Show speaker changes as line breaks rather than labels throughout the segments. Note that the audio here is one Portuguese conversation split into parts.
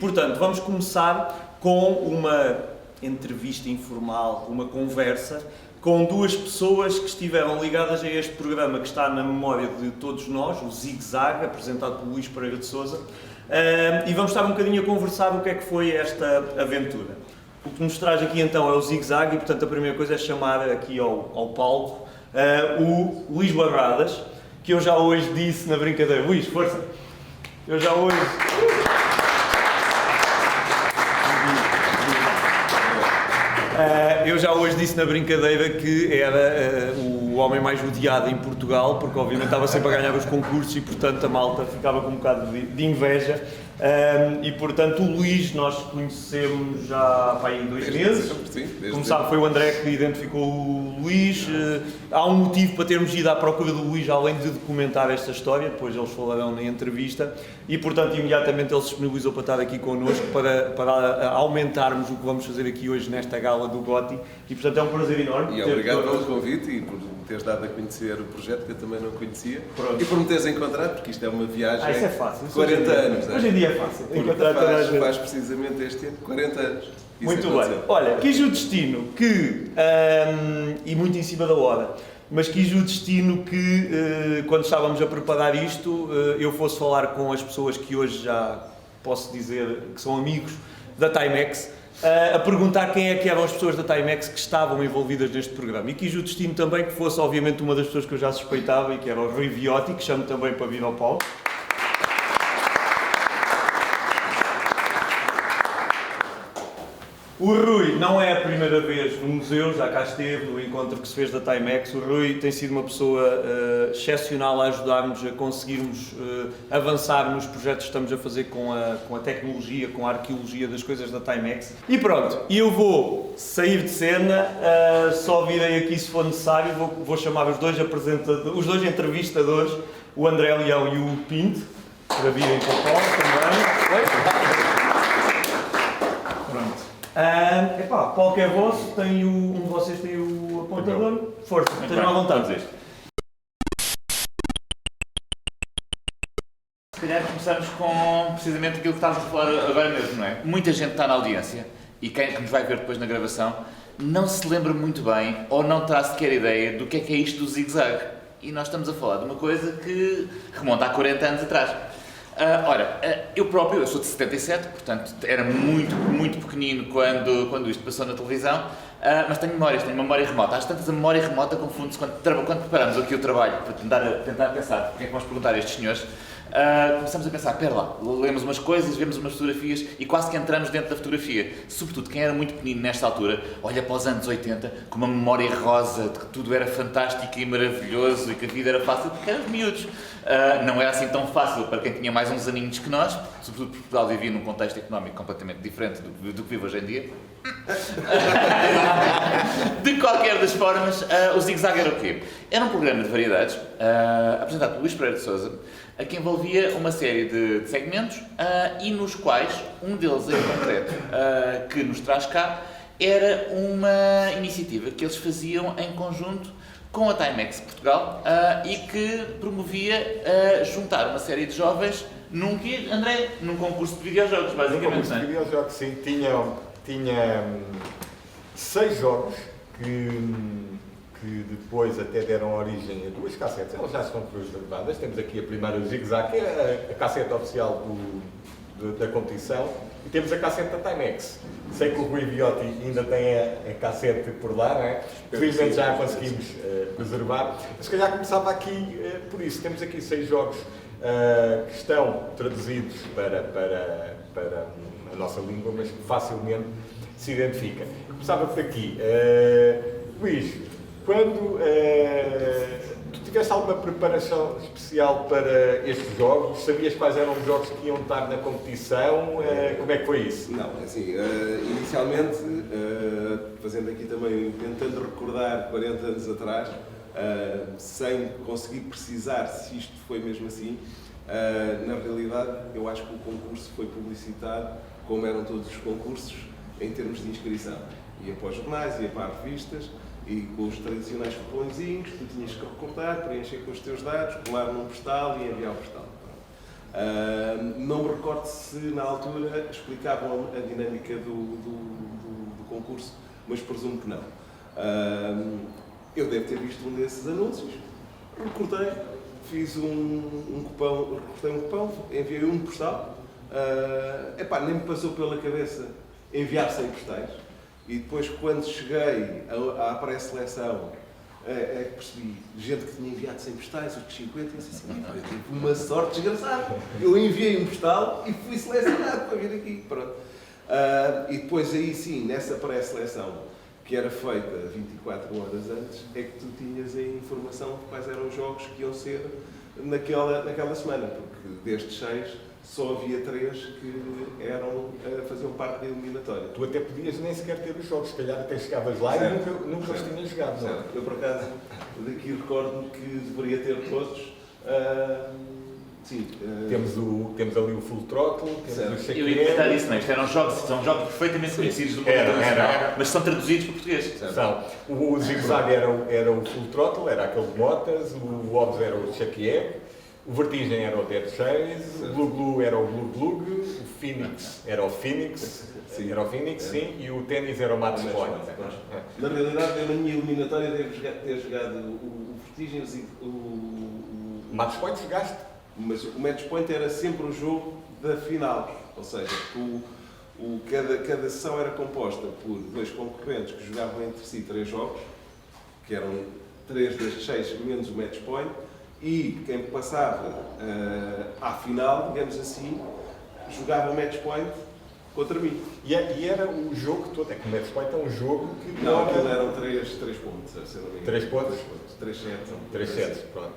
portanto, vamos começar com uma entrevista informal, uma conversa com duas pessoas que estiveram ligadas a este programa que está na memória de todos nós, o Zig Zag, apresentado por Luís Pereira de Sousa, e vamos estar um bocadinho a conversar o que é que foi esta aventura. O que nos traz aqui então é o Zig Zag e, portanto, a primeira coisa é chamar aqui ao palco o Luís Barradas, que eu já hoje disse na brincadeira. Luís, força! Eu já hoje... Eu já hoje disse na brincadeira que era o homem mais odiado em Portugal, porque obviamente estava sempre a ganhar os concursos e, portanto, a malta ficava com um bocado de inveja. E, portanto, o Luís nós conhecemos já há aí 2 meses. Como sabe, foi o André que identificou o Luís. Há um motivo para termos ido à procura do Luís, além de documentar esta história, depois eles falarão na entrevista. E, portanto, imediatamente ele se disponibilizou para estar aqui connosco para aumentarmos o que vamos fazer aqui hoje nesta gala do Gotti. E, portanto, é um prazer enorme.
E obrigado pelo convite e por teres dado a conhecer o projeto que eu também não conhecia.
Pronto.
E por me teres encontrado, porque isto é uma viagem
isso é fácil.
de 40 anos.
Hoje em dia é fácil. Encontrar
faz precisamente este ano 40 anos.
Muito bem. Olha, quis o destino que, e muito em cima da hora, mas quis o destino que, quando estávamos a preparar isto, eu fosse falar com as pessoas que hoje já posso dizer que são amigos da Timex, a perguntar quem é que eram as pessoas da Timex que estavam envolvidas neste programa. E quis o destino também que fosse, obviamente, uma das pessoas que eu já suspeitava, e que era o Rui Viotti, que chamo também para vir ao palco. O Rui não é a primeira vez no museu, já cá esteve no encontro que se fez da Timex. O Rui tem sido uma pessoa excepcional a ajudar-nos a conseguirmos avançar nos projetos que estamos a fazer com a tecnologia, com a arqueologia das coisas da Timex. E pronto, eu vou sair de cena, só virei aqui se for necessário, vou chamar os dois entrevistadores, o André Leão e o Pinto, para virem para o palco também. Palco é vosso, um de vocês tem o apontador. Força, estejam à vontade.
Se calhar começamos com precisamente aquilo que estávamos a falar agora mesmo, não é? Muita gente está na audiência e quem nos vai ver depois na gravação não se lembra muito bem ou não terá sequer ideia do que é isto do Zig Zag. E nós estamos a falar de uma coisa que remonta a 40 anos atrás. Eu sou de 77, portanto era muito pequenino quando isto passou na televisão, mas tenho uma memória remota. Às tantas a memória remota confunde-se quando preparamos aqui o trabalho para tentar pensar porque é que vamos perguntar a estes senhores. Começamos a pensar, pera lá, lemos umas coisas, vemos umas fotografias e quase que entramos dentro da fotografia. Sobretudo quem era muito pequenino nesta altura, olha para os anos 80 com uma memória rosa de que tudo era fantástico e maravilhoso e que a vida era fácil, porque éramos miúdos. Não era assim tão fácil para quem tinha mais uns aninhos que nós, sobretudo porque Portugal vivia num contexto económico completamente diferente do que vive hoje em dia. De qualquer das formas, o Zig Zag era o quê? Era um programa de variedades, apresentado por Luís Pereira de Sousa, que envolvia uma série de segmentos e nos quais, um deles em concreto, que nos traz cá, era uma iniciativa que eles faziam em conjunto com a Timex Portugal e que promovia juntar uma série de jovens num concurso de videojogos, basicamente.
Num concurso de videojogos, sim. Tinha 6 jogos que depois até deram origem a 2 cassetes. Elas já estão preservadas. Temos aqui a primeira, o Zig Zag, que é a cassete oficial da competição. E temos a cassete da Timex. Sei que o Rui Viotti ainda tem a cassete por lá, não é? Felizmente já a conseguimos preservar. Mas se calhar começava aqui por isso. Temos aqui 6 jogos que estão traduzidos para a nossa língua, mas que facilmente se identifica. Começava por aqui. Luís, quando tu tiveste alguma preparação especial para estes jogos? Sabias quais eram os jogos que iam estar na competição? Como é que foi isso?
Não, assim, inicialmente, fazendo aqui também, tentando recordar 40 anos atrás, sem conseguir precisar se isto foi mesmo assim, na realidade eu acho que o concurso foi publicitado, como eram todos os concursos, em termos de inscrição. Ia para os jornais, ia para as revistas, e com os tradicionais cupomzinhos, tu tinhas que recortar, preencher com os teus dados, colar num postal e enviar o postal. Não me recordo se na altura explicavam a dinâmica do concurso, mas presumo que não. Eu devo ter visto um desses anúncios, recortei, fiz recortei um cupão, enviei um postal. Nem me passou pela cabeça enviar 100 postais. E depois, quando cheguei à pré-seleção, é que percebi gente que tinha enviado 100 postais, outros 50, e disse assim, eu tive uma sorte desgraçada. Eu enviei um postal e fui selecionado para vir aqui. Pronto. E depois, aí sim, nessa pré-seleção, que era feita 24 horas antes, é que tu tinhas a informação de quais eram os jogos que iam ser naquela semana, porque destes 6 só havia 3 que faziam parte da eliminatória.
Tu até podias nem sequer ter os jogos, se calhar até chegavas lá
certo.
E nunca os tinhas jogado. Não?
Eu, por acaso, daqui recordo-me que deveria ter todos. Sim.
Temos ali o Full Throttle, temos o Check.
Eu ia comentar isso, não é? Isto são jogos perfeitamente conhecidos do mundo internacional, mas são traduzidos para português.
São. O Zig-Zag era o Full Throttle, era aquele de motas, o Hobbs era o Check, o Vertigem era o Dead Chase, o Glug Glug era o Glug Glug, o Phoenix era o Phoenix, sim, e o ténis era o Match Point.
Na realidade, eu na minha eliminatória devo ter jogado o Vertigem, o
Match Point jogaste?
Mas o Match Point era sempre o jogo da final, ou seja, cada sessão era composta por 2 concorrentes que jogavam entre si 3 jogos, que eram 3 destes 6 menos o Match Point, e quem passava à final, digamos assim, jogava o Match Point contra mim.
E era o jogo todo, é que o Match Point é um jogo que...
Não, aquilo eram 3 pontos, se não me engano.
3 pontos?
3 sets.
3 sets, pronto.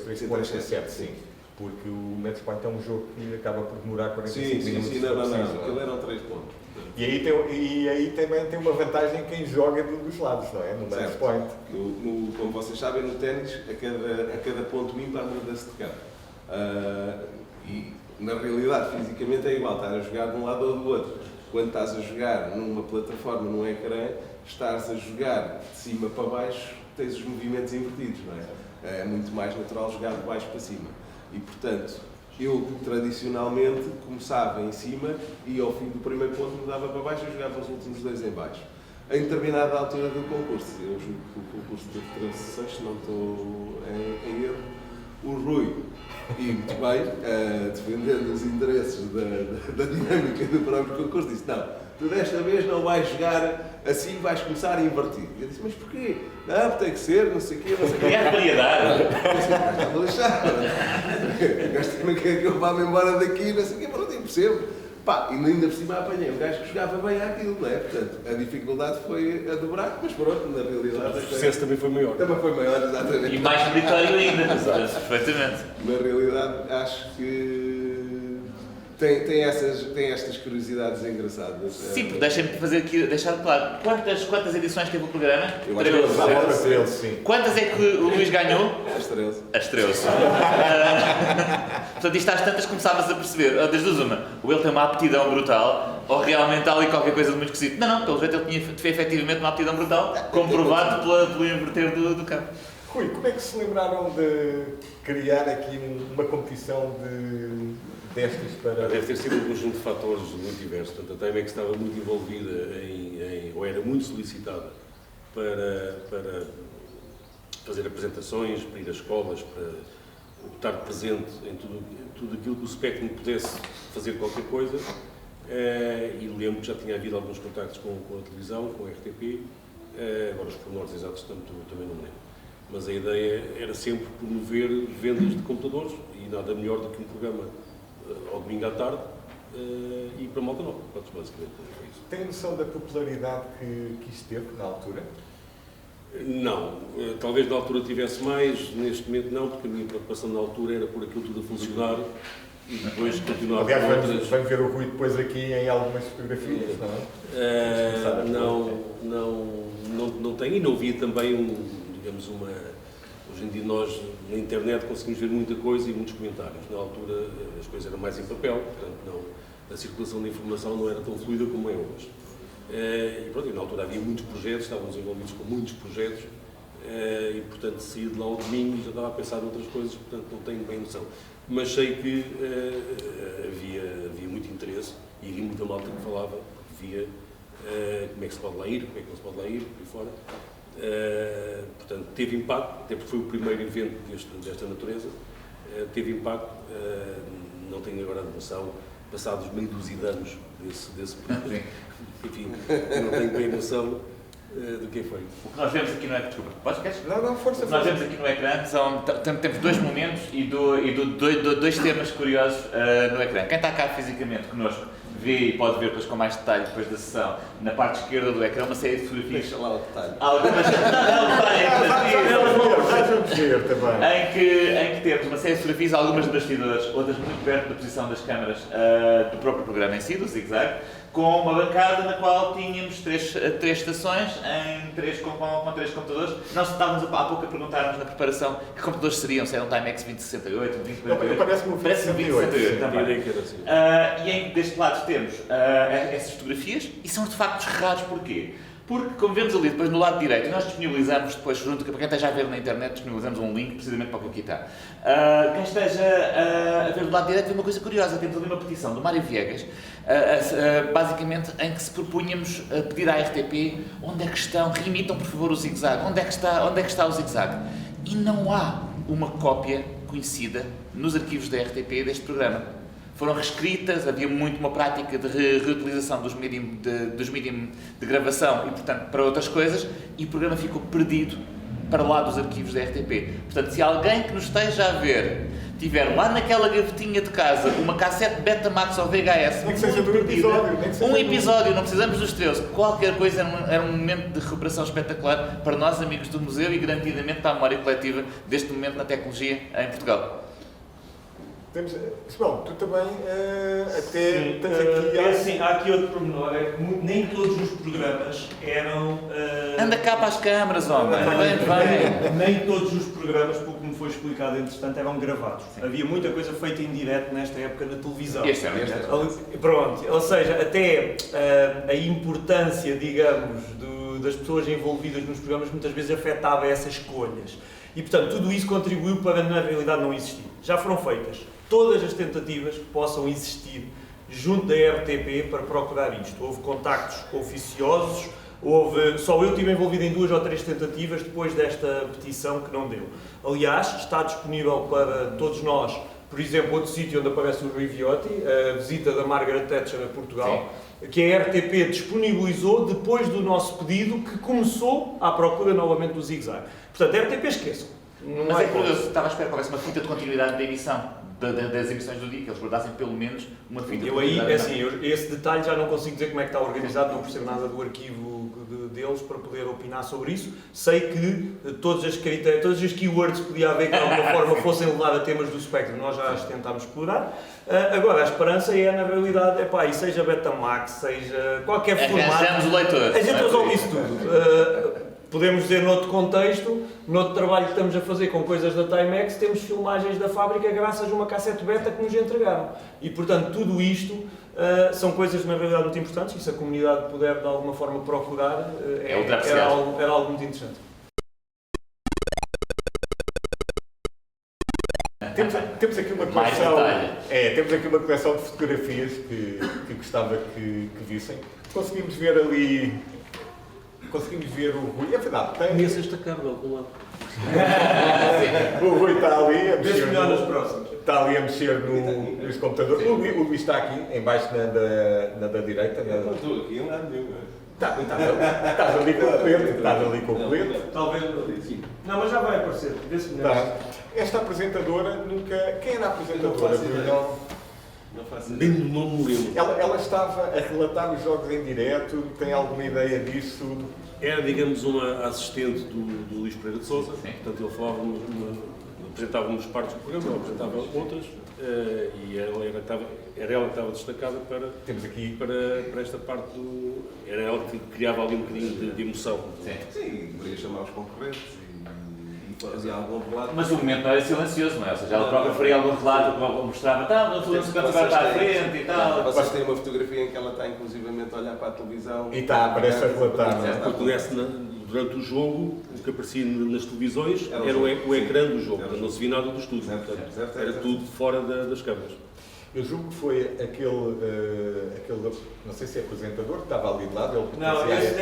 3 pontos a 7, sim. Porque o Match Point é um jogo que acaba por demorar 45 minutos.
Sim, não. Aquilo eram 3 pontos.
E aí também tem uma vantagem quem joga dos lados, não é? No Match Point.
Como vocês sabem, no ténis, a cada ponto ímpar muda-se de campo. E na realidade, fisicamente é igual, estar a jogar de um lado ou do outro. Quando estás a jogar numa plataforma, num ecrã, estás a jogar de cima para baixo, tens os movimentos invertidos, não é? É muito mais natural jogar de baixo para cima. E, portanto, eu tradicionalmente começava em cima e ao fim do primeiro ponto mudava para baixo e jogava os últimos 2 em baixo. Em determinada altura do concurso, eu julgo que o concurso teve 13 sessões, se não estou em erro, o Rui, e muito bem, defendendo os interesses da dinâmica do próprio concurso, disse, não, tu desta vez não vais jogar assim, vais começar a invertir. Eu disse, mas porquê? Não, porque tem que ser, não sei o quê, não sei o quê.
É variedade.
Vou deixar. O gajo também quer que eu vá-me embora daqui, não sei o quê, pronto, eu percebo. Pá, e ainda por cima apanhei um gajo que jogava bem àquilo, não é? Portanto, a dificuldade foi a dobrar, mas pronto, na realidade...
O sucesso também foi maior.
Também foi maior, exatamente.
E mais meritório ainda, perfeitamente.
Na realidade, acho que tem estas curiosidades engraçadas.
Sim, porque deixar claro, quantas edições teve o programa?
Eu acho que
13, sim.
Quantas é que o Luís ganhou?
As 13.
As 13. Portanto, isto às tantas começavas a perceber, desde uma, ou ele tem uma aptidão brutal, ou realmente há ali qualquer coisa de muito esquisito. Não, pelo jeito ele tinha efetivamente uma aptidão brutal, comprovado pelo inverter do campo.
Rui, como é que se lembraram de criar aqui uma competição destas para...
Deve ter sido um conjunto de fatores muito diversos. Portanto, a TMX estava muito envolvida ou era muito solicitada para fazer apresentações, para ir às escolas, para estar presente em tudo aquilo que o Spectrum pudesse fazer qualquer coisa. E lembro que já tinha havido alguns contactos com a televisão, com a RTP, agora os pormenores exatos também não me lembro. Mas a ideia era sempre promover vendas de computadores e nada melhor do que um programa ao domingo à tarde e para a malta nova. Basicamente foi isso.
Tem noção da popularidade que isto teve na altura?
Não. Talvez na altura tivesse mais, neste momento não, porque a minha preocupação na altura era pôr aquilo tudo a funcionar e depois continuar
Aliás,
com outras...
vamos ver o Rui depois aqui em algumas fotografias,
não tem, e não havia também hoje em dia nós na internet conseguimos ver muita coisa e muitos comentários. Na altura as coisas eram mais em papel, portanto a circulação da informação não era tão fluida como é hoje. E pronto, na altura havia muitos projetos, estávamos envolvidos com muitos projetos, e portanto saí de lá ao domingo e já estava a pensar em outras coisas, portanto não tenho bem noção. Mas sei que havia muito interesse e havia muita malta que falava, porque via como é que se pode lá ir, como é que não se pode lá ir, por aí fora. Portanto, teve impacto, até porque foi o primeiro evento desta natureza, teve impacto, não tenho agora a noção, passados meio dúzia de anos desse período, enfim, não tenho bem noção do que foi.
O que nós vemos aqui no ecrã, desculpa, queres?
Não, força.
O que nós vemos aqui no ecrã temos dois momentos e dois temas curiosos no ecrã. Quem está cá fisicamente connosco vê e pode ver depois com mais detalhe depois da sessão, na parte esquerda do ecrã, uma série de fotografias.
Deixa lá o detalhe.
Algumas em que temos uma série de fotografias, algumas de bastidores, outras muito perto da posição das câmaras do próprio programa em si, do Zig Zag, com uma bancada na qual tínhamos três estações com três computadores. Nós estávamos há pouco a perguntar-nos na preparação que computadores seriam, se era um Timex 2068, um 2048.
Parece-me um 2068
também. E deste lado temos essas fotografias e são artefactos raros. Porquê? Porque, como vemos ali depois no lado direito, nós disponibilizamos depois, junto para quem esteja a ver na internet, disponibilizamos um link precisamente para o que aqui está. Quem esteja a ver do lado direito tem uma coisa curiosa, temos ali uma petição do Mário Viegas, basicamente em que se propunhamos pedir à RTP onde é que estão, reimitam por favor o Zig Zag, onde é que está o Zig Zag. E não há uma cópia conhecida nos arquivos da RTP deste programa. Foram reescritas, havia muito uma prática de reutilização dos medium de gravação e, portanto, para outras coisas, e o programa ficou perdido para lá dos arquivos da RTP. Portanto, se alguém que nos esteja a ver tiver lá naquela gavetinha de casa uma cassete Betamax ou VHS,
nem que seja do episódio,
um episódio, não precisamos dos 13, qualquer coisa era um momento de recuperação espetacular para nós, amigos do museu, e garantidamente para a memória coletiva deste momento na tecnologia em Portugal.
João, tu também até tens aqui...
Assim, há aqui outro pormenor, é que nem todos os programas eram...
Anda cá para as câmaras, homem! Vem.
Nem todos os programas, pelo que me foi explicado, entretanto, eram gravados. Sim. Havia muita coisa feita em direto nesta época na televisão. Pronto, ou seja, até a importância, digamos, das pessoas envolvidas nos programas muitas vezes afetava essas escolhas. E, portanto, tudo isso contribuiu para, na realidade, não existir. Já foram feitas todas as tentativas que possam existir junto da RTP para procurar isto. Houve contactos oficiosos, só eu estive envolvido em 2 ou 3 tentativas depois desta petição que não deu. Aliás, está disponível para todos nós, por exemplo, outro sítio onde aparece o Rui Viotti, a visita da Margaret Thatcher a Portugal, sim, que a RTP disponibilizou depois do nosso pedido, que começou à procura novamente do Zig Zag. Portanto, a RTP esqueçam.
Mas é curioso, estava à espera que houvesse uma fita de continuidade da emissão, das emissões do dia, que eles guardassem pelo menos uma fita de continuidade.
Esse detalhe já não consigo dizer como é que está organizado, não percebo nada do arquivo deles para poder opinar sobre isso. Sei que todos os keywords que podia haver que de alguma forma fossem levar a temas do Spectrum, nós já as tentámos explorar. Agora, a esperança é, na realidade, e seja Betamax, seja qualquer formato...
Arranjamos o leitor.
A gente resolve isso tudo. Podemos dizer, noutro contexto, noutro trabalho que estamos a fazer com coisas da Timex, temos filmagens da fábrica graças a uma cassete beta que nos entregaram. E, portanto, tudo isto são coisas, na realidade, muito importantes, e se a comunidade puder, de alguma forma, procurar, era algo muito interessante.
Temos aqui uma coleção, temos aqui uma coleção de fotografias que gostava que vissem. Conseguimos ver o Rui, é verdade,
conheço esta câmara de algum lado.
O Rui está ali a mexer,
melhor nos próximos.
Está ali a mexer nos computadores. O Luís está aqui, em baixo na da direita.
Não estou aqui, não é nenhum.
Estás ali com o colete.
Talvez sim. Não, mas já vai aparecer. Vê-se melhor.
Esta apresentadora nunca... Quem era a apresentadora?
Não faço ideia. Nem do nome me lembro.
Ela estava a relatar os jogos em direto, tem alguma ideia disso?
Era, digamos, uma assistente do Luís Pereira de Sousa, portanto ele falava, apresentava-nos partes do programa, ele apresentava outras, e era ela que estava destacada para esta parte do... Era ela que criava ali um bocadinho de emoção.
Sim, poderia chamar os concorrentes e Fazia algum relato.
Mas o momento não era silencioso, não é? Ou seja, ela própria faria algum relato, mostrava, não sei quanto vai para a frente e tal.
Vocês têm uma fotografia em que ela está inclusivamente a olhar para a televisão.
E está, parece a relatar, não é?
Porque durante o jogo, o que aparecia nas televisões era o ecrã do jogo, não se via nada do estúdio. Portanto, era tudo fora das câmaras.
Eu julgo que foi aquele, não sei se é apresentador, que estava ali de lado, ele
Não, esse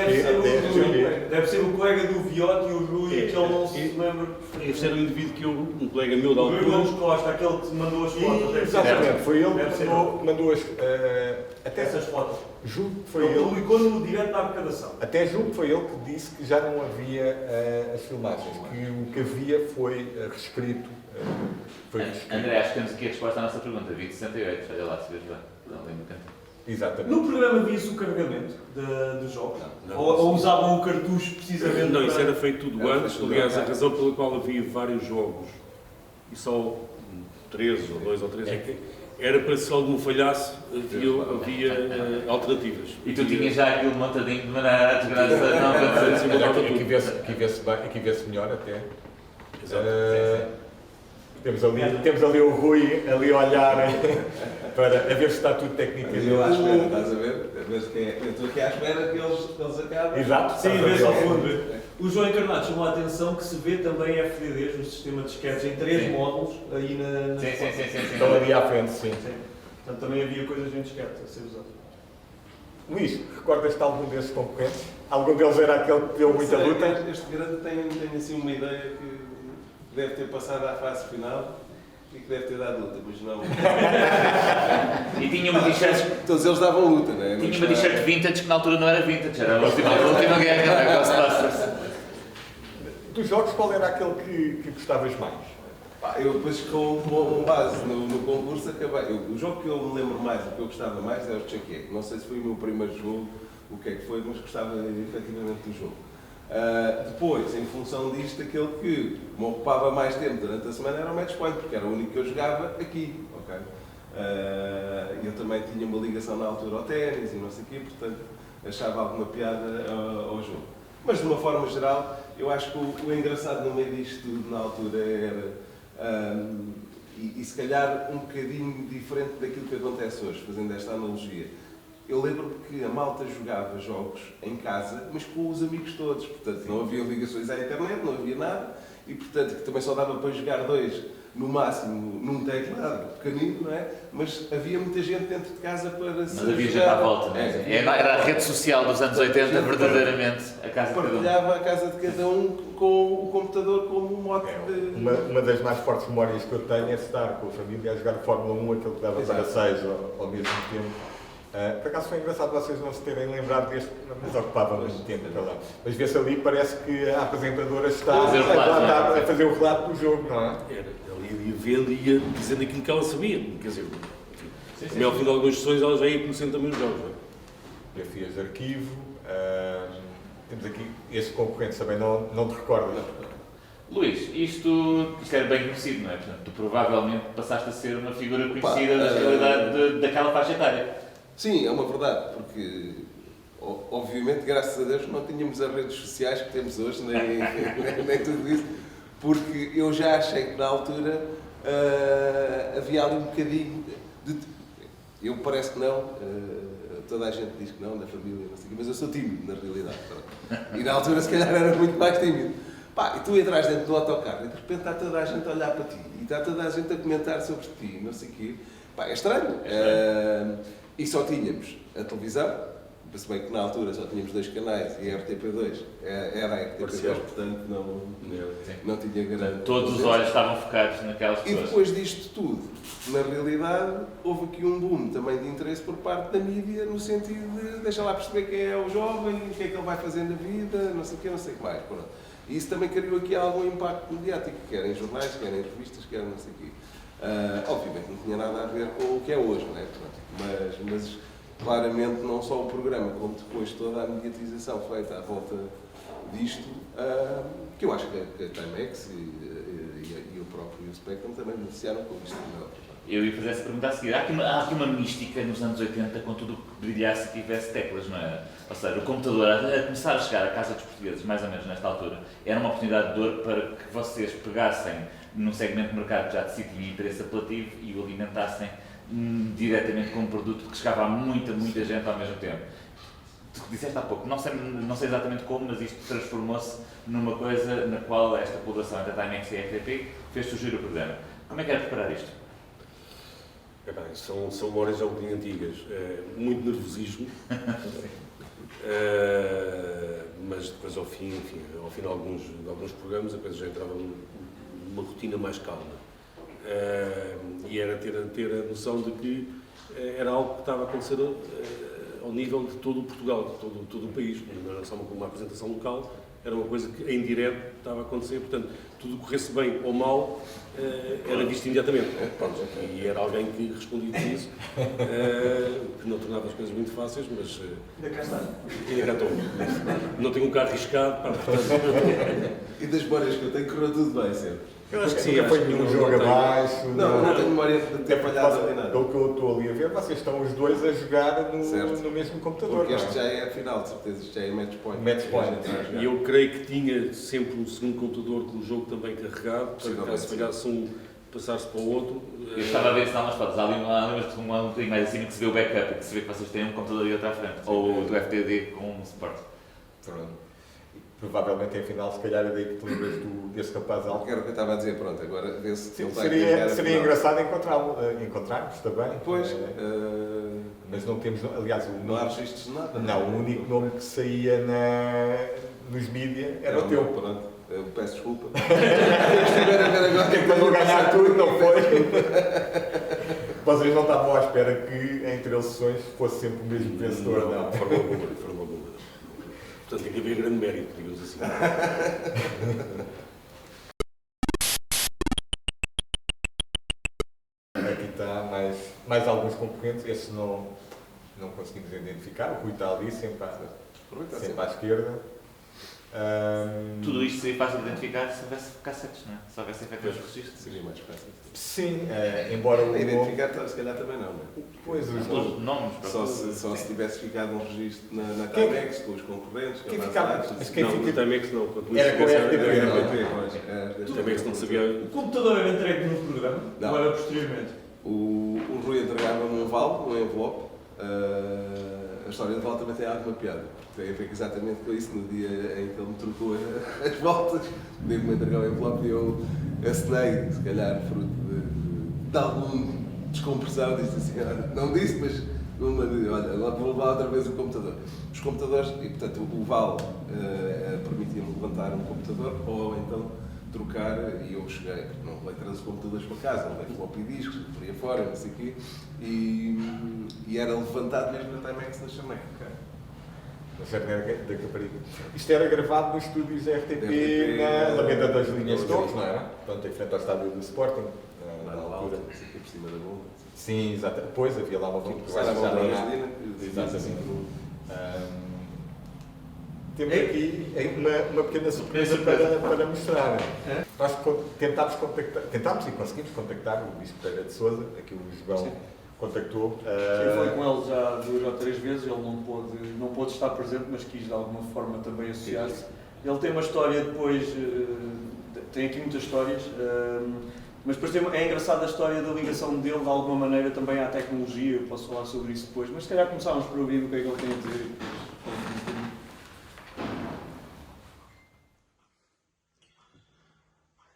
deve ser o colega do Viotti e o Rui, que ele não se lembra.
Este era um indivíduo que um colega meu da
O Rui Gomes
altura...
Costa, aquele que te mandou as fotos.
Exatamente, foi ele
Deve
que
ser
mandou
até essas fotos.
Julgo que foi
Ele
ele.
publicou no direto da arrecadação.
Até julgo que foi ele que disse que já não havia as filmagens, que o que havia foi reescrito.
André, acho que temos aqui a resposta à nossa pergunta, 2068, olha lá, se vês bem. Não lembro tanto.
Exatamente.
No programa via-se o carregamento dos jogos?
Não.
Ou usavam o cartucho precisamente
Não, isso
para...
era feito tudo antes. Aliás, a razão pela qual havia vários jogos e só 3 ou 2 ou 3 é que era para se algum falhasse, havia alternativas.
E tu tinhas já aquilo montadinho de maneira a desgraça não acontecer.
Aqui vê-se melhor até.
Exato.
Temos ali o Rui ali a olhar para a ver se está tudo tecnicamente.
Eu à espera, estás a ver? Eu estou aqui à espera que eles acabem.
Exato.
Sim, vê-se ao fundo. O João Encarnado chamou a atenção que se vê também FDDs no sistema de disquetes em 3 módulos aí na...
Sim.
Estão ali à frente, sim.
Portanto, também havia coisas em disquete a ser usado.
Luís, recordas-te algum desses concorrentes? Algum deles era aquele que deu muita luta?
Este grande tem assim uma ideia que deve ter passado à fase final e que deve ter dado luta, mas não.
E tinha uma t-shirt.
Todos eles davam luta, não é?
Tinha uma t-shirt vintage que na altura não era vintage, era a última guerra, não é? Ghostbusters.
Dos jogos, qual era aquele que gostavas mais?
Eu depois com base no concurso acabei. O jogo que eu me lembro mais, o que eu gostava mais é o Chucky. Não sei se foi o meu primeiro jogo, o que é que foi, mas gostava efetivamente do jogo. Depois, em função disto, aquele que me ocupava mais tempo durante a semana era o Match Point, porque era o único que eu jogava aqui. Okay? Eu também tinha uma ligação na altura ao ténis e não sei o quê, portanto achava alguma piada ao jogo. Mas de uma forma geral, eu acho que o engraçado no meio disto tudo na altura era, e se calhar um bocadinho diferente daquilo que acontece hoje, fazendo esta analogia. Eu lembro-me que a malta jogava jogos em casa, mas com os amigos todos, portanto não havia ligações à internet, não havia nada, e portanto que também só dava para jogar 2 no máximo num teclado pequenino, não é? Mas havia muita gente dentro de casa para se
Mas havia gente à volta, não é? Era a rede social dos anos 80, verdadeiramente, a casa de cada um.
Partilhava a casa de cada um com o computador como um mote de...
Uma das mais fortes memórias que eu tenho é estar com a família a jogar Fórmula 1, aquele que dava para 6 ao mesmo tempo. Por acaso foi engraçado vocês não se terem lembrado deste, mas ocupava muito tempo para lá. Mas vê-se ali, parece que a apresentadora está a fazer o relato do jogo, não é?
Ela ia vendo e ia dizendo aquilo que ela sabia. Quer dizer, também ao fim de algumas sessões ela já ia conhecendo também os jogos.
Fotografias de arquivo. Temos aqui este concorrente também, não te recordas?
Luís, isto era bem conhecido, não é? Portanto, tu provavelmente passaste a ser uma figura conhecida da realidade daquela faixa etária.
Sim, é uma verdade, porque obviamente, graças a Deus, não tínhamos as redes sociais que temos hoje, nem tudo isso, porque eu já achei que na altura havia ali um bocadinho de... Eu parece que não, toda a gente diz que não, da família, não sei o quê, mas eu sou tímido, na realidade. E na altura, se calhar, era muito mais tímido. E tu entras dentro do autocarro e de repente está toda a gente a olhar para ti e está toda a gente a comentar sobre ti, não sei o quê. É estranho. E só tínhamos a televisão, se bem que na altura só tínhamos 2 canais e a RTP2 era a RTP2, portanto não tinha grande...
Todos os olhos estavam focados naquelas pessoas.
E depois disto tudo, na realidade, houve aqui um boom também de interesse por parte da mídia, no sentido de deixa lá perceber quem é o jovem, o que é que ele vai fazer na vida, não sei o que, não sei o que mais. Pronto. E isso também criou aqui algum impacto mediático, quer em jornais, quer em revistas, quer não sei o quê. Obviamente não tinha nada a ver com o que é hoje, não é? Mas claramente não só o programa, como depois toda a mediatização feita à volta disto, que eu acho que a Timex e o próprio Spectrum também beneficiaram com isto. Não é?
eu ia fazer essa pergunta a seguir. Há aqui uma mística nos anos 80 com tudo o que brilhasse e tivesse teclas, não é? Ou seja, o computador, a começar a chegar à casa dos portugueses, mais ou menos nesta altura, era uma oportunidade de ouro para que vocês pegassem num segmento de mercado que já de si tinha interesse apelativo e o alimentassem diretamente com um produto que chegava a muita gente ao mesmo tempo. Tu disseste há pouco, não sei exatamente como, mas isto transformou-se numa coisa na qual esta colaboração entre a Timex e a RTP fez surgir o programa. Como é que era preparar isto?
São memórias já um bocadinho antigas. Muito nervosismo. Mas depois ao fim de alguns programas a coisa já entrava numa rotina mais calma. E era ter a noção de que era algo que estava a acontecer ao nível de todo o Portugal, de todo o país. Não era só uma apresentação local, era uma coisa que em direto estava a acontecer. Portanto, tudo corresse bem ou mal era visto imediatamente. E era alguém que respondia por isso, que não tornava as coisas muito fáceis, mas
Ainda cá está.
ainda cá estou. Não tenho um carro arriscado, portanto.
E das memórias que eu tenho, correu tudo bem sempre.
Eu acho que
Sim,
nunca
acho
foi
que
nenhum
não
jogo
tenho.
abaixo.
Não tenho memória de ter falhado ali nada.
Pelo que eu estou ali a ver, vocês estão os dois a jogar no mesmo computador.
Porque
não é?
este já é a final, de certeza, isto já é match point.
Match point.
E eu creio que tinha sempre um segundo computador com o jogo também carregado, para caso falhasse um, passasse para o outro.
Eu estava a ver se há umas fotos, há ali um bocadinho mais acima que se vê o backup e que se vê que vocês têm um computador e outro à frente, ou do FTD com um suporte.
Pronto. Provavelmente em final, se calhar é daí que te lembras desse rapaz alto.
Era o que eu estava a dizer, pronto, agora vê-se
Sim,
ele vai carregar a
seria
final.
engraçado encontrarmos também.
Pois,
Mas não temos, aliás,
não há registros de nada.
não, o único nome que saía nos mídias era o teu.
Pronto, eu peço desculpa. Estiver a ver agora
Tentou ganhar tudo, não foi? Vocês não estavam à espera que entre eles sessões fosse sempre o mesmo vencedor, não?
De forma alguma. Portanto, tem que haver grande mérito, digamos assim.
Aqui está mais alguns concorrentes, esses não conseguimos identificar. O Rui está ali, sempre à esquerda.
Tudo isto seria fácil de identificar se houvesse cassetes, não é? Se houvesse efeitos de registro.
Seria mais fácil.
Sim, embora o nome...
Identificar, se calhar também não, não é?
Pois, os
Os nomes,
Só se tivesse ficado um registro na Timex, com os concorrentes,
Quem
com as
ficava?
artes.
Mas quem
Não,
fica...
o Timex não. Quanto
Era com a
o Timex não sabia.
O computador era entregue no programa?
Não.
Ou era posteriormente?
O Rui entregava num vale, num envelope. A história do vale também tem alguma piada. Tem a ver exatamente com isso. No dia em que ele me trocou as voltas, deu-me entregar o envelope e eu assinei, se calhar fruto de alguma descompressão, disse assim, não disse, mas numa de, olha, vou levar outra vez o computador. Os computadores, e portanto o vale permitia-me levantar um computador ou então trocar, e eu cheguei, porque não levei trans computadores para casa, não levei floppy discos, por aí fora, não sei o quê, e era levantado mesmo na Timex na Chameca.
Na Charneira da Caparica. Isto era gravado nos estúdios da RTP na Alameda das Linhas Torres, não era? Portanto, em frente ao estádio do Sporting.
Lá na altura, não sei o quê, por cima da bomba.
Sim, exato. Depois havia lá uma bomba.
Começaram a bomba
Exatamente.
gasolina,
Exatamente. Temos aqui uma pequena surpresa para mostrar. Nós tentámos e conseguimos contactar o Bispo Pereira de Sousa, aqui o João contactou.
Eu falei com ele já 2 ou 3 vezes, ele não pôde estar presente, mas quis de alguma forma também associar-se. Ele tem uma história depois, tem aqui muitas histórias, mas depois é engraçada a história da ligação dele de alguma maneira também à tecnologia, eu posso falar sobre isso depois, mas se calhar começámos por ouvir o que é que ele tem a dizer e depois...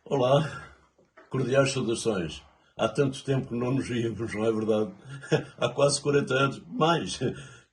Olá, cordiais saudações. Há tanto tempo que não nos víamos, não é verdade? Há quase 40 anos, mais,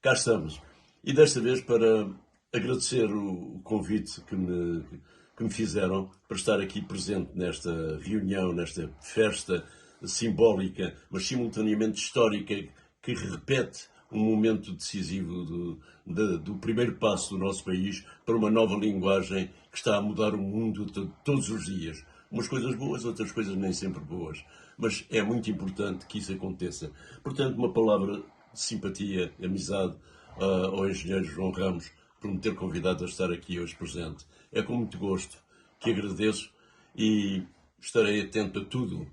cá estamos. E desta vez para agradecer o convite que me fizeram para estar aqui presente nesta reunião, nesta festa simbólica, mas simultaneamente histórica, que repete um momento decisivo do primeiro passo do nosso país para uma nova linguagem que está a mudar o mundo todos os dias. Umas coisas boas, outras coisas nem sempre boas. Mas é muito importante que isso aconteça. Portanto, uma palavra de simpatia, amizade ao engenheiro João Ramos por me ter convidado a estar aqui hoje presente. É com muito gosto que agradeço e estarei atento a tudo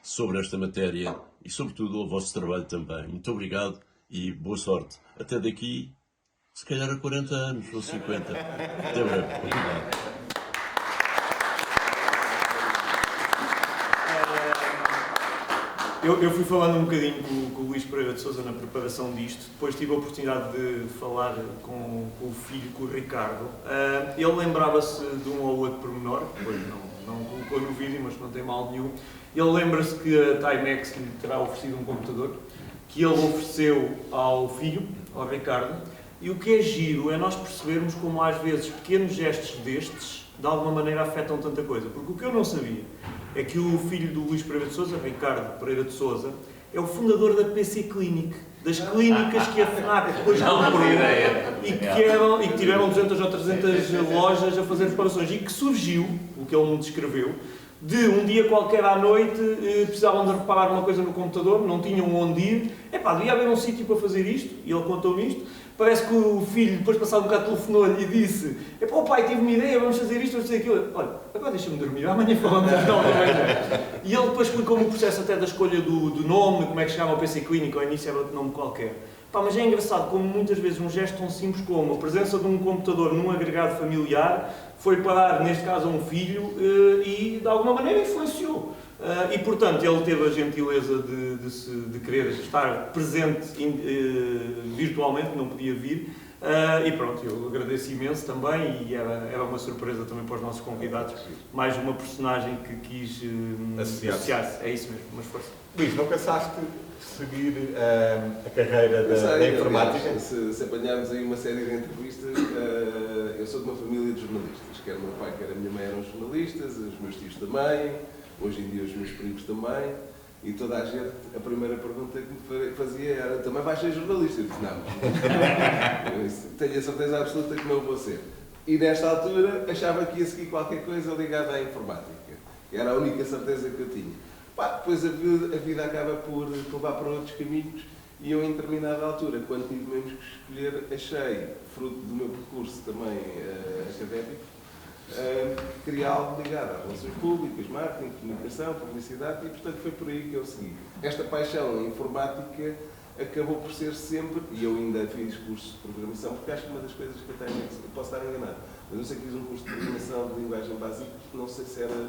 sobre esta matéria e, sobretudo, ao vosso trabalho também. Muito obrigado e boa sorte. Até daqui, se calhar a 40 anos ou 50. Até breve. Obrigado.
Eu fui falando um bocadinho com o Luís Pereira de Sousa na preparação disto, depois tive a oportunidade de falar com o filho, com o Ricardo. Ele lembrava-se de um ou outro pormenor, depois não colocou no vídeo, mas não tem mal nenhum. Ele lembra-se que a Timex lhe terá oferecido um computador, que ele ofereceu ao filho, ao Ricardo, e o que é giro é nós percebermos como às vezes pequenos gestos destes de alguma maneira afetam tanta coisa, porque o que eu não sabia é que o filho do Luís Pereira de Sousa, Ricardo Pereira de Sousa, é o fundador da PC Clinic, das clínicas que a FNAC depois comprou e que tiveram 200 ou 300 lojas a fazer reparações e que surgiu, o que ele me descreveu, de um dia qualquer à noite precisavam de reparar uma coisa no computador, não tinham onde ir, devia haver um sítio para fazer isto, e ele contou-me isto. Parece que o filho, depois de passar um bocado, telefonou-lhe e disse: pai, tive uma ideia, vamos fazer isto, vamos fazer aquilo. Olha, agora deixa-me dormir, amanhã falamos então. E ele depois explicou-me o processo até da escolha do nome, como é que chegava ao PC Clínico, ao início era outro nome qualquer. Mas é engraçado como muitas vezes um gesto tão simples como a presença de um computador num agregado familiar foi parar, neste caso, a um filho e de alguma maneira influenciou. E portanto ele teve a gentileza de querer estar presente virtualmente, não podia vir. E pronto, eu agradeço imenso também e era uma surpresa também para os nossos convidados. Mais uma personagem que quis associar-se. É isso mesmo, mas força.
Luís, não pensaste seguir a carreira da informática?
Aliás, se apanharmos aí uma série de entrevistas, eu sou de uma família de jornalistas. Quer o meu pai, quer a minha mãe eram jornalistas, os meus tios também, hoje em dia os meus primos também. E toda a gente, a primeira pergunta que me fazia era: também vais ser jornalista? Eu disse: não. Eu disse, tenho a certeza absoluta que não vou ser. E nesta altura achava que ia seguir qualquer coisa ligada à informática. Era a única certeza que eu tinha. Depois a vida acaba por levar para outros caminhos e eu, em determinada altura, quando tive mesmo que escolher, achei, fruto do meu percurso também académico, queria algo ligado às relações públicas, marketing, comunicação, publicidade, e portanto foi por aí que eu segui. Esta paixão em informática acabou por ser sempre, e eu ainda fiz cursos de programação, porque acho que uma das coisas que eu tenho, eu posso estar enganado, mas eu sei que fiz um curso de programação de linguagem básica, não sei se era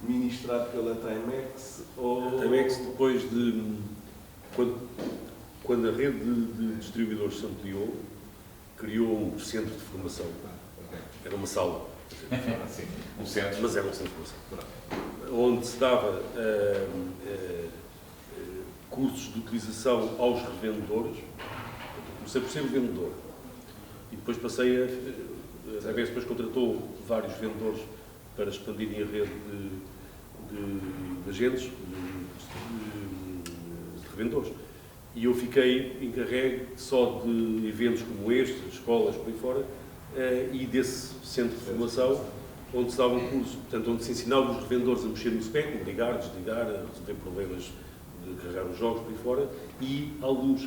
ministrado pela Timex ou...
A Timex, depois de... Quando a rede de distribuidores se ampliou, criou um centro de formação. Era uma sala.
Sim, um centro.
Mas era um centro de formação. Onde se dava cursos de utilização aos revendedores. Comecei por ser vendedor. E depois passei a Timex depois contratou vários vendedores para expandirem a rede de agentes, de revendedores. E eu fiquei encarregue só de eventos como este, escolas por aí fora, e desse centro de formação, onde se dava um curso, portanto, onde se ensinava os revendedores a mexer no spec, ligar, desligar, a resolver problemas de carregar os jogos por aí fora, e alguns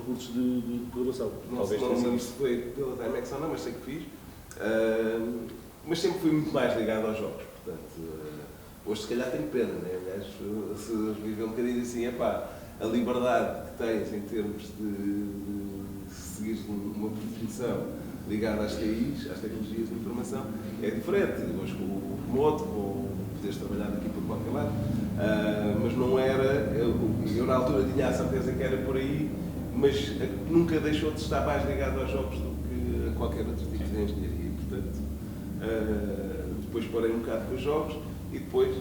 cursos de programação.
Não sei se foi pela Timex ou não, mas sei que fiz. Mas sempre fui muito mais ligado aos jogos, portanto, hoje se calhar tenho pena, né? Aliás, se viver um bocadinho assim, a liberdade que tens em termos de seguir uma profissão ligada às TIs, às tecnologias de informação, é diferente. Hoje com o remoto, com poderes trabalhar daqui por qualquer lado, mas não era, eu na altura tinha a certeza que era por aí, mas nunca deixou de estar mais ligado aos jogos do que a qualquer outro tipo de engenharia. Portanto, depois parei um bocado com os jogos e depois,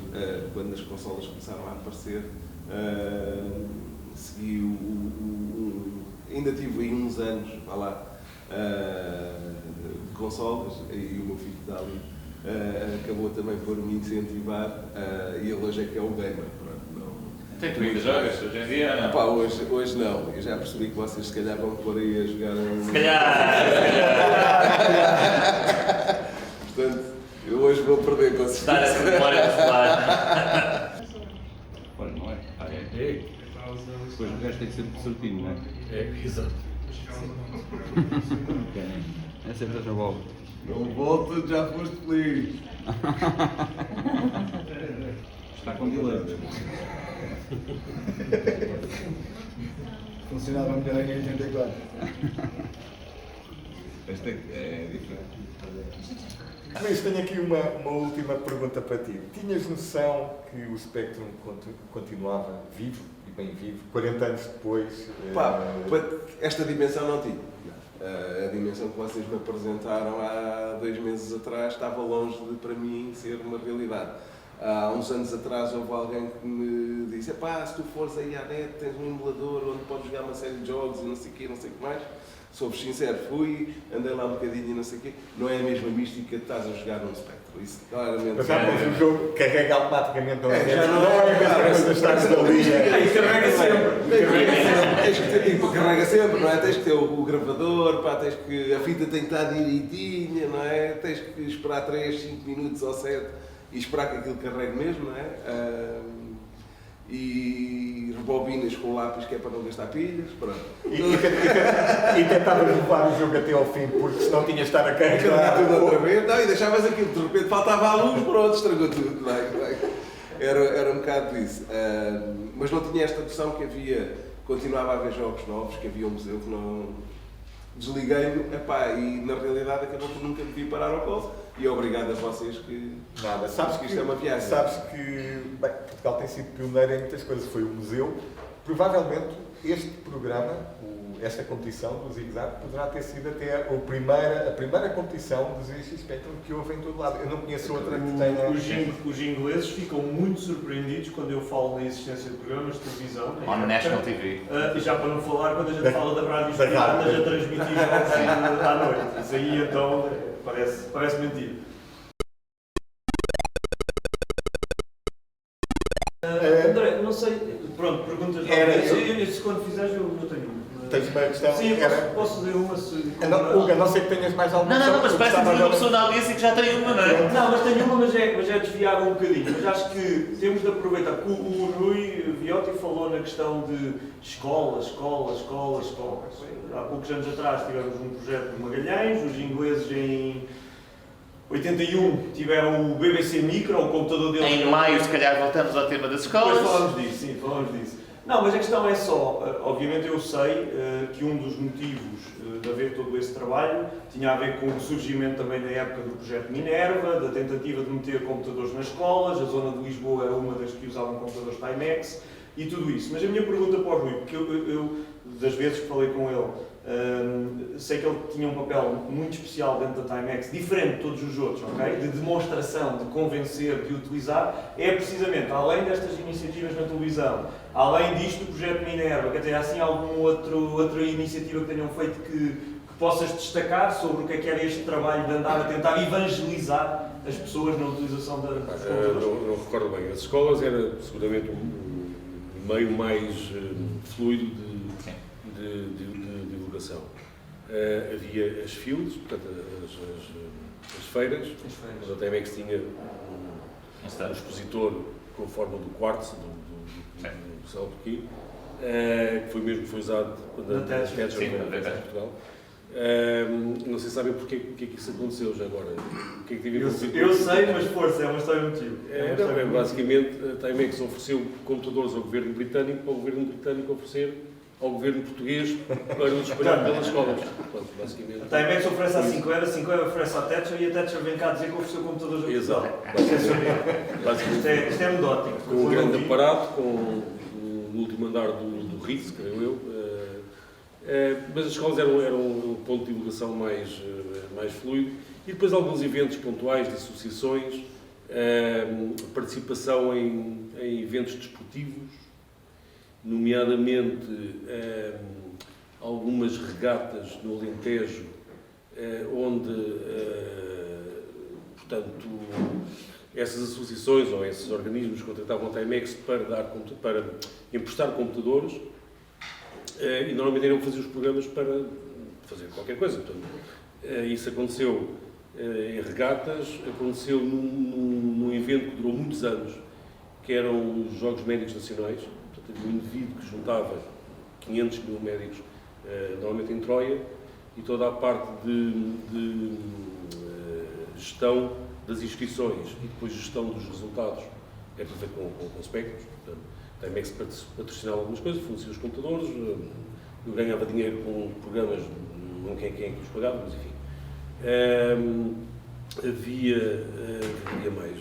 quando as consolas começaram a aparecer, segui ainda tive aí uns anos, de consolas, e o meu filho está ali, acabou também por me incentivar, e ele hoje é que é o gamer.
Tem tu ainda jogas hoje em dia? Não?
Hoje não. Eu já percebi que vocês se calhar vão pôr aí a jogar
Se calhar!
Portanto, eu hoje vou perder com
Estar essa memória muscular.
Olha, não é? É. Depois o resto tem que ser certinho, não é?
É, exato.
É sempre essa bola.
Não volta, já foste feliz.
Está com delay.
Funcionava melhor em 84.
Esta é diferente.
Luís, tenho aqui uma última pergunta para ti. Tinhas noção que o Spectrum continuava vivo e bem vivo, 40 anos depois?
Esta dimensão não tinha. A dimensão que vocês me apresentaram há 2 meses atrás estava longe de, para mim, ser uma realidade. Há uns anos atrás houve alguém que me disse: se tu fores aí à net, tens um emulador onde podes jogar uma série de jogos e não sei o quê, não sei o que mais. Sou-vos sincero, fui, andei lá um bocadinho e não sei o quê. Não é a mesma mística que estás a jogar num Spectrum. Isso claramente.
Mas o jogo carrega automaticamente na net.
Já não é a mesma coisa, estás ali.
Carrega sempre.
Carrega sempre, não é? Tens que ter o gravador, tens que, a fita tem que estar direitinha, não é? Tens que esperar 3, 5 minutos ou 7 e esperar que aquilo carregue mesmo, não é? E rebobinas com lápis que é para não gastar pilhas, pronto.
E tentavas levar o jogo até ao fim, porque senão tinhas de estar a carregar
tudo outra vez, não, e deixavas aquilo, de repente faltava a luz, pronto, estragou tudo. Não é? Era um bocado disso. Mas não tinha esta noção que continuava a haver jogos novos, que havia um museu que não... Desliguei-me, e na realidade acabou por nunca me vir parar ao colo. E obrigado a vocês que...
Nada, sabes que
isto é uma viagem.
Sabes que Portugal tem sido pioneiro em muitas coisas. Foi o museu. Provavelmente este programa, esta competição do Zig Zag, poderá ter sido até a primeira competição do ZX Spectrum que houve em todo lado. Eu não conheço outra que tenha...
Os ingleses ficam muito surpreendidos quando eu falo na existência de programas de televisão.
On National TV.
E já para não falar quando a gente fala da rádio piratas a transmitir jogos à noite. Isso aí então parece mentira. André, não sei, pronto, perguntas se quando fizeres eu tenho uma.
Tens uma questão?
Sim, posso dizer uma se...
Hugo, a não ser que tenhas mais alguma
Não, mas parece que temos uma pessoa na audiência que já tem uma, não é?
Não, mas tenho uma, mas é desviada um bocadinho. Mas acho que temos de aproveitar, porque o Rui Viotti falou na questão de escolas. Há poucos anos atrás tivemos um projeto de Magalhães, os ingleses em 81 tiveram o BBC Micro, o computador deles...
Em maio, se calhar, voltamos ao tema das escolas.
Depois falamos disso. Não, mas a questão é só, obviamente eu sei que um dos motivos de haver todo esse trabalho tinha a ver com o surgimento também na época do projeto Minerva, da tentativa de meter computadores nas escolas, a zona de Lisboa é uma das que usavam computadores Timex e tudo isso. Mas a minha pergunta para o Rui, porque eu das vezes que falei com ele, sei que ele tinha um papel muito especial dentro da Timex, diferente de todos os outros, ok? De demonstração, de convencer, de utilizar, é precisamente, além destas iniciativas na televisão, além disto, o projeto Minerva, quer dizer, há assim alguma outra iniciativa que tenham feito que possas destacar sobre o que era este trabalho de andar a tentar evangelizar as pessoas na utilização dos computadores?
Não recordo bem. As escolas era seguramente um meio mais fluido de divulgação. Havia as fields, portanto as feiras, onde a Timex tinha um expositor com a forma do quartzo, do Salto aqui, que foi usado quando a TED foi em Portugal. Não sei se sabem porque é que isso aconteceu já agora. O que é que teve
eu sei, mas força, é uma história motivo.
Basicamente, a Timex ofereceu computadores ao governo britânico para o governo britânico oferecer ao governo português para os espalhar pelas escolas. Portanto, basicamente...
A Timex oferece a 5 euros, 5 euros oferece à Thatcher e a Thatcher vem cá dizer que ofereceu computadores a Portugal. Isto é anedótico.
Com um grande aparato, com no último andar do Ritz, creio eu. Mas as escolas eram um ponto de divulgação mais fluido. E depois alguns eventos pontuais de associações, participação em eventos desportivos, nomeadamente algumas regatas no Alentejo, onde, portanto, essas associações ou esses organismos contratavam a Timex para emprestar computadores e normalmente eram fazer os programas para fazer qualquer coisa. Portanto, isso aconteceu em regatas, aconteceu num evento que durou muitos anos, que eram os Jogos Médicos Nacionais. Portanto, havia um indivíduo que juntava 500 mil médicos, normalmente em Troia, e toda a parte de gestão das inscrições e depois gestão dos resultados era tudo feito com espectros. Portanto, a Timex patrocinava algumas coisas, fornecia os computadores, eu ganhava dinheiro com programas, não quem é que os pagava, mas enfim. Havia mais.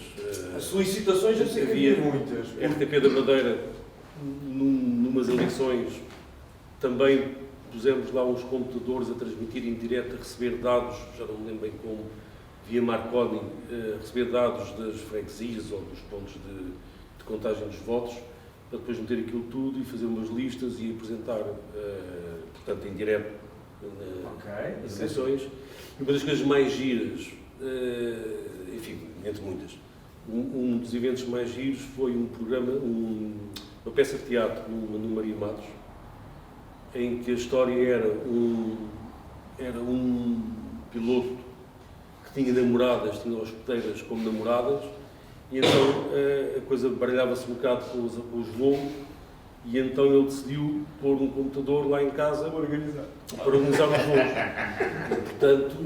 As solicitações eu sei que havia muitas.
RTP da Madeira, numas eleições, também pusemos lá uns computadores a transmitir em direto, a receber dados, já não me lembro bem como, via Marconi, a receber dados das freguesias ou dos pontos de contagem dos votos, para depois meter aquilo tudo e fazer umas listas e apresentar, portanto, em direto nas eleições. E uma das coisas mais giras, enfim, entre muitas, um dos eventos mais giros foi um programa, uma peça de teatro no Maria Matos, em que a história era um piloto que tinha namoradas, tinha hospedeiras como namoradas, e então a coisa baralhava-se um bocado com os voos, e então ele decidiu pôr um computador lá em casa para organizar os voos. Portanto,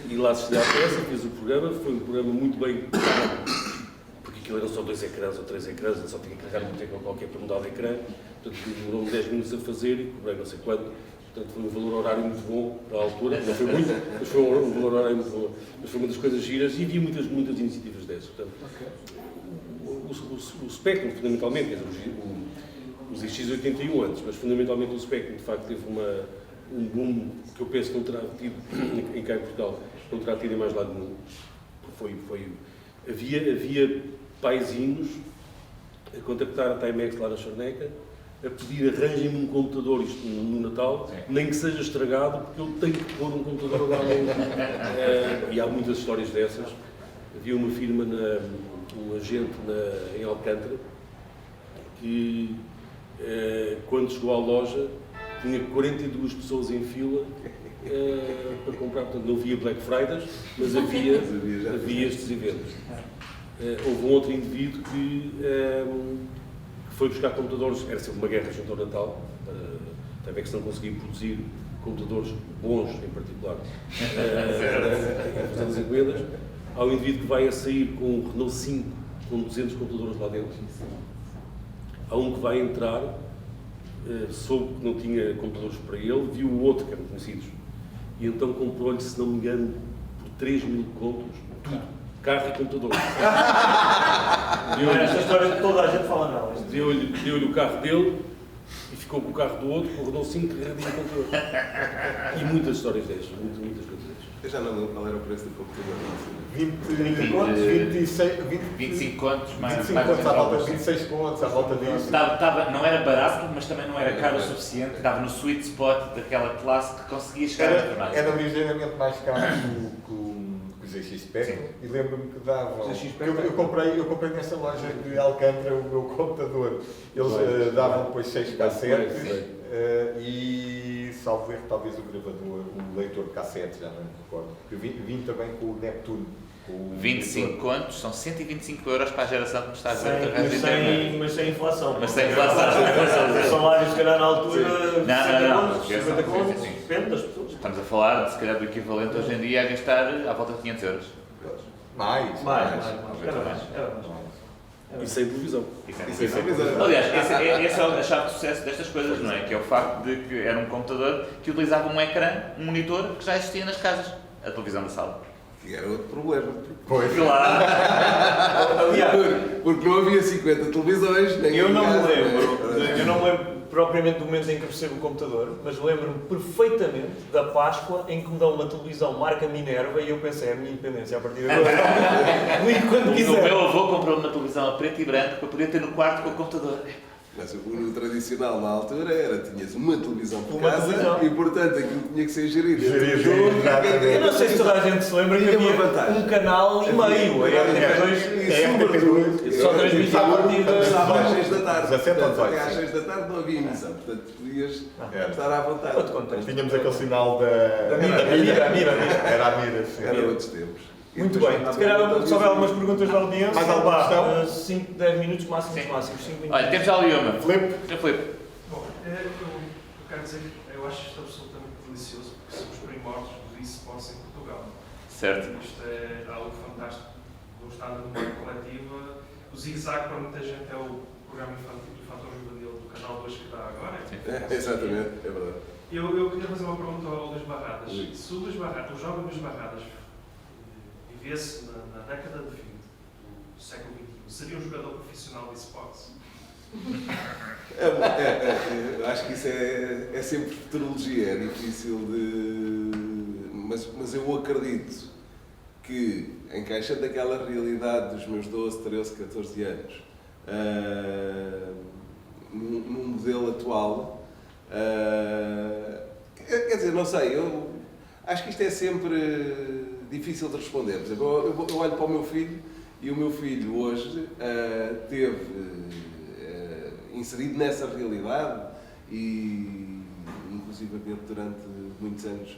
e lá assistia à peça, fez o programa, foi um programa muito bem porque aquilo eram só 2 ecrãs ou 3 ecrãs, ele só tinha que carregar um teclado qualquer para mudar de ecrã, portanto demorou-me 10 minutos a fazer e cobrei não sei quanto. Portanto, foi um valor horário muito bom para a altura, não foi muito, mas foi um valor horário muito bom. Mas foi uma das coisas giras e havia muitas iniciativas dessas. Portanto, o Spectrum, fundamentalmente, quer dizer, os X81 antes, mas fundamentalmente o Spectrum, de facto, teve um boom que eu penso que não terá tido, em cá em Portugal, não terá tido em mais lado nenhum. Havia paizinhos a contactar a Timex lá na Charneca, a pedir arranjem-me um computador, isto no Natal, nem que seja estragado, porque eu tenho que pôr um computador lá no... E há muitas histórias dessas. Havia uma firma, um agente em Alcântara, que quando chegou à loja tinha 42 pessoas em fila para comprar, portanto não havia Black Fridays, mas havia estes eventos. Houve um outro indivíduo que foi buscar computadores, era sempre uma guerra junto ao Natal, também que se não conseguia produzir computadores bons em particular, fazer as encomendas. Há um indivíduo que vai a sair com um Renault 5 com 200 computadores lá dentro. Há um que vai entrar, soube que não tinha computadores para ele, viu o outro, que eram conhecidos, e então comprou-lhe, se não me engano, por 3.000 contos, tudo, carro e computador.
Esta história toda a gente fala nela.
Deu-lhe o carro dele e ficou com o carro do outro, com o Renault 5 carregadinho com computador. E muitas histórias destas, muitas coisas destas.
Eu já não lembro qual era o preço do computador.
25 contos, mais
25 contos à volta, 26 contos à volta disso.
Não era barato, mas também não era caro o suficiente. Estava no sweet spot daquela classe que conseguia chegar a mais.
Era ligeiramente mais caro que o ZX Spectrum e lembro-me que davam. Eu comprei nessa loja de Alcântara o meu computador. Eles davam depois 6 cassetes e, salvo erro, talvez o gravador, o leitor de cassetes, já não me recordo. Vim também com o Neptune.
25 contos, são 125 euros para a geração que me está a dizer.
Mas sem inflação.
Mas sem inflação.
O salário, se calhar, na altura,
50
contos, depende das pessoas.
Estamos a falar, se calhar, do equivalente hoje em dia a gastar à volta de 500 euros.
Mais.
E sem televisão.
Aliás, essa é a chave de sucesso destas coisas, não é? Que é o facto de que era um computador que utilizava um ecrã, um monitor, que já existia nas casas. A televisão da sala.
Que era outro problema.
Pois.
Claro.
Porque não havia 50 televisões, nem
Eu não me lembro propriamente do momento em que recebo o computador, mas lembro-me perfeitamente da Páscoa em que me dão uma televisão marca Minerva e eu pensei, é a minha independência a partir de agora. Quando quiser.
O meu avô comprou uma televisão a preto e branco para poder ter no quarto com o computador.
Mas o tradicional na altura era, tinhas uma televisão por casa e, portanto, aquilo tinha que ser gerido.
Eu não sei se toda a gente se lembra que havia um canal e meio. A RTP2 só transmitia a partir
às 6 da tarde.
17 ou 18.
Até às 6 da tarde não havia emissão, portanto podias estar à vontade.
Tínhamos aquele sinal da
Mira.
Era a Mira.
Eram outros tempos.
Muito bem, se calhar se houver algumas perguntas da audiência,
mais alguma questão?
5, 10 minutos máximos. 5 minutos.
Olha, temos ali uma.
Filipe.
Bom, eu quero dizer que eu acho isto absolutamente delicioso, porque são os primórdios do eSports em Portugal.
Certo.
Isto é algo fantástico. Do estado de memória coletiva, os Zig-Zag para muita gente é o programa infantil do Fator Juvenil do Canal 2 que dá agora.
Exatamente, é verdade.
Eu queria fazer uma pergunta ao Luís Barradas. Se o Luís Barradas, o jovem Luís Barradas, vivesse na década de 20 do século XXI, seria um jogador profissional de esportes?
Acho que isso é sempre futurologia, é difícil de... Mas eu acredito que, encaixando aquela realidade dos meus 12, 13, 14 anos, num modelo atual, quer dizer, não sei, eu acho que isto é sempre difícil de responder. Por exemplo, eu olho para o meu filho e o meu filho hoje teve inserido nessa realidade e, inclusive, durante muitos anos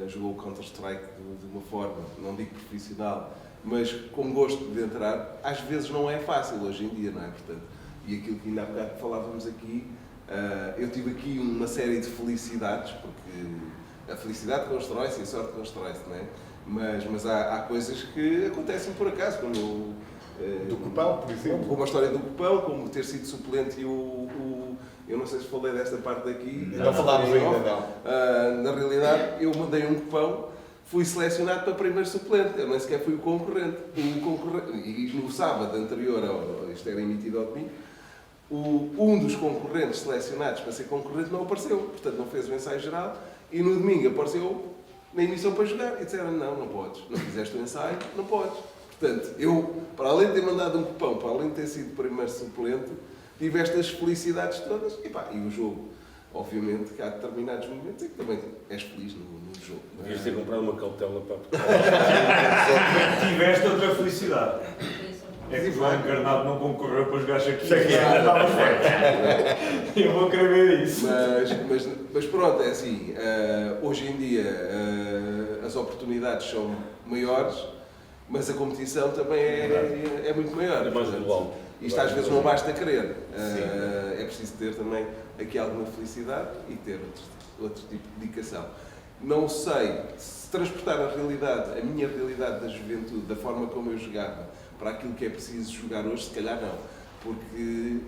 jogou Counter-Strike de uma forma, não digo profissional, mas com gosto de entrar. Às vezes não é fácil hoje em dia, não é? Portanto, e aquilo que ainda há bocado falávamos aqui, eu tive aqui uma série de felicidades, porque a felicidade constrói-se e a sorte constrói-se, não é? Mas há coisas que acontecem por acaso, como
do Copão, por exemplo.
Como a história do Copão, como ter sido suplente e eu não sei se falei desta parte daqui.
Não falámos ainda, não.
Na realidade, eu mandei um Copão, fui selecionado para primeiro suplente, eu nem sequer fui o concorrente. E no sábado anterior, isto era emitido ao domingo, um dos concorrentes selecionados para ser concorrente não apareceu, portanto não fez o ensaio geral, e no domingo apareceu na emissão para jogar, e disseram, não podes, não fizeste o ensaio, não podes. Portanto, eu, para além de ter mandado um Copão, para além de ter sido primeiro suplente, tive estas felicidades todas, e o jogo, obviamente, que há determinados momentos em que também és feliz no jogo.
Devias ter comprado uma cautela para...
Tiveste outra felicidade. É que o João Encarnado não concorreu para jogar Shaquille. Eu vou querer ver isso.
Mas pronto, é assim, hoje em dia as oportunidades são maiores, mas a competição também é muito maior.
É mais global.
Isto às vezes não basta querer. É preciso ter também aqui alguma felicidade e ter outro tipo de dedicação. Não sei se transportar a minha realidade da juventude, da forma como eu jogava, para aquilo que é preciso jogar hoje, se calhar não. Porque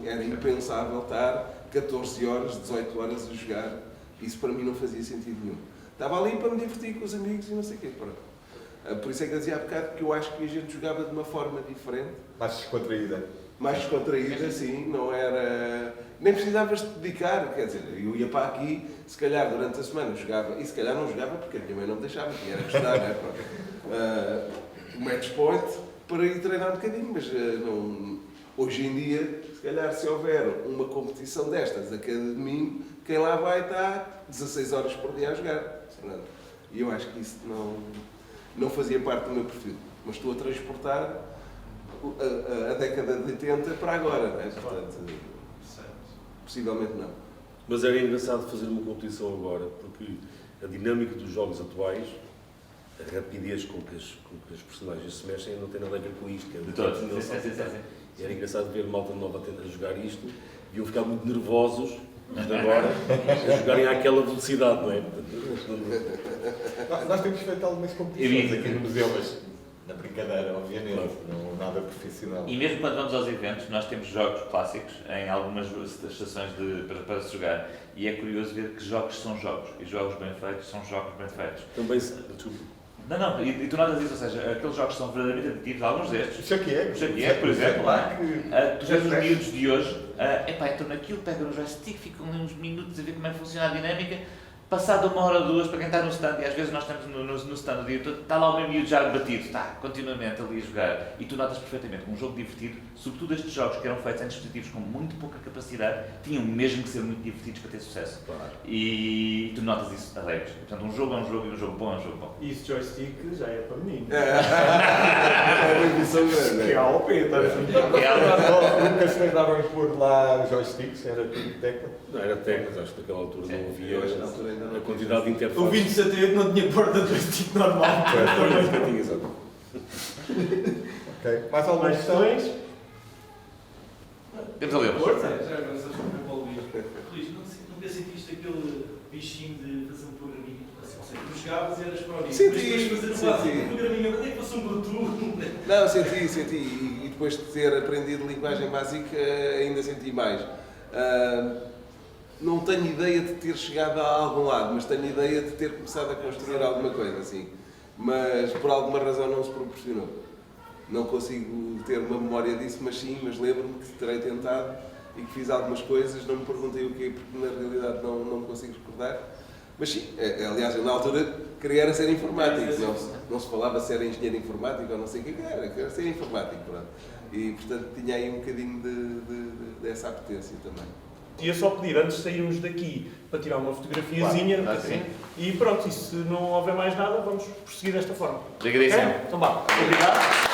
era impensável estar 14 horas, 18 horas a jogar. Isso para mim não fazia sentido nenhum. Estava ali para me divertir com os amigos e não sei o quê. Pronto. Por isso é que eu dizia há bocado que eu acho que a gente jogava de uma forma diferente.
Mais descontraída.
Mais descontraída, sim. Não era... Nem precisavas de dedicar. Quer dizer, eu ia para aqui, se calhar durante a semana jogava. E se calhar não jogava porque a minha mãe não me deixava. Que era gostar, não é? O match point para ir treinar um bocadinho. Mas hoje em dia, se calhar se houver uma competição destas a cada domingo, quem lá vai estar 16 horas por dia a jogar. E eu acho que isso não fazia parte do meu perfil, mas estou a transportar a década de 80 para agora, não é? Portanto, possivelmente não.
Mas era engraçado fazer uma competição agora, porque a dinâmica dos jogos atuais, a rapidez com que as personagens se mexem, não tem nada a ver com isto. Era engraçado ver malta nova a jogar isto, e iam ficar muito nervosos agora a jogarem àquela velocidade, não é?
Nós temos feito algumas competições aqui no museu, mas na brincadeira, obviamente, não nada profissional.
E mesmo quando vamos aos eventos, nós temos jogos clássicos em algumas estações para se jogar, e é curioso ver que jogos são jogos, e jogos bem feitos são jogos bem feitos.
Também
Não, e tu notas isso, ou seja, aqueles jogos são verdadeiramente aditivos, alguns destes.
O Shaquille,
por exemplo, tu vês os miúdos de hoje, entram naquilo, pegam no joystick, ficam ali uns minutos a ver como é que funciona a dinâmica, passado uma hora ou duas para quem está no stand, e às vezes nós estamos no stand o dia todo, está lá o meu miúdo já batido, está continuamente ali a jogar, e tu notas perfeitamente que um jogo divertido, sobretudo estes jogos que eram feitos em dispositivos com muito pouca capacidade, tinham mesmo que ser muito divertidos para ter sucesso.
Claro.
E tu notas isso a regras. Portanto, um jogo é um jogo e um jogo bom é um jogo bom.
E esse joystick já é para mim.
É uma emissão grande.
Que é ao pé, está
Nunca se lembravam de pôr lá joysticks, era tudo tecla.
Não, era teclas, acho que naquela altura não havia a quantidade de
O
interfaces.
2078 não tinha porta de joystick normal.
Foi, tinha, exato.
Ok. Mais algumas questões?
Temos ali uma
Já agora, só para o Luís, nunca sentiste aquele bichinho de fazer um programinha? Ou seja, tu jogavas e eras para o
Senti.
um programinha, quando é que fosse um Bluetooth?
Não, senti. E depois de ter aprendido linguagem básica ainda senti mais. Não tenho ideia de ter chegado a algum lado, mas tenho ideia de ter começado a construir alguma coisa, assim. Mas por alguma razão não se proporcionou. Não consigo ter uma memória disso, mas lembro-me que terei tentado e que fiz algumas coisas, não me perguntei o quê, porque na realidade não me consigo recordar. Mas sim, aliás, eu na altura queria ser informático, não se falava se era engenheiro informático ou não sei o que era, queria ser informático, pronto. E portanto tinha aí um bocadinho dessa apetência também.
E eu só pedir, antes de sairmos daqui, para tirar uma fotografiazinha,
claro, sim.
E pronto, e se não houver mais nada, vamos prosseguir desta forma.
Obrigadíssimo.
Okay? Então vá, obrigado.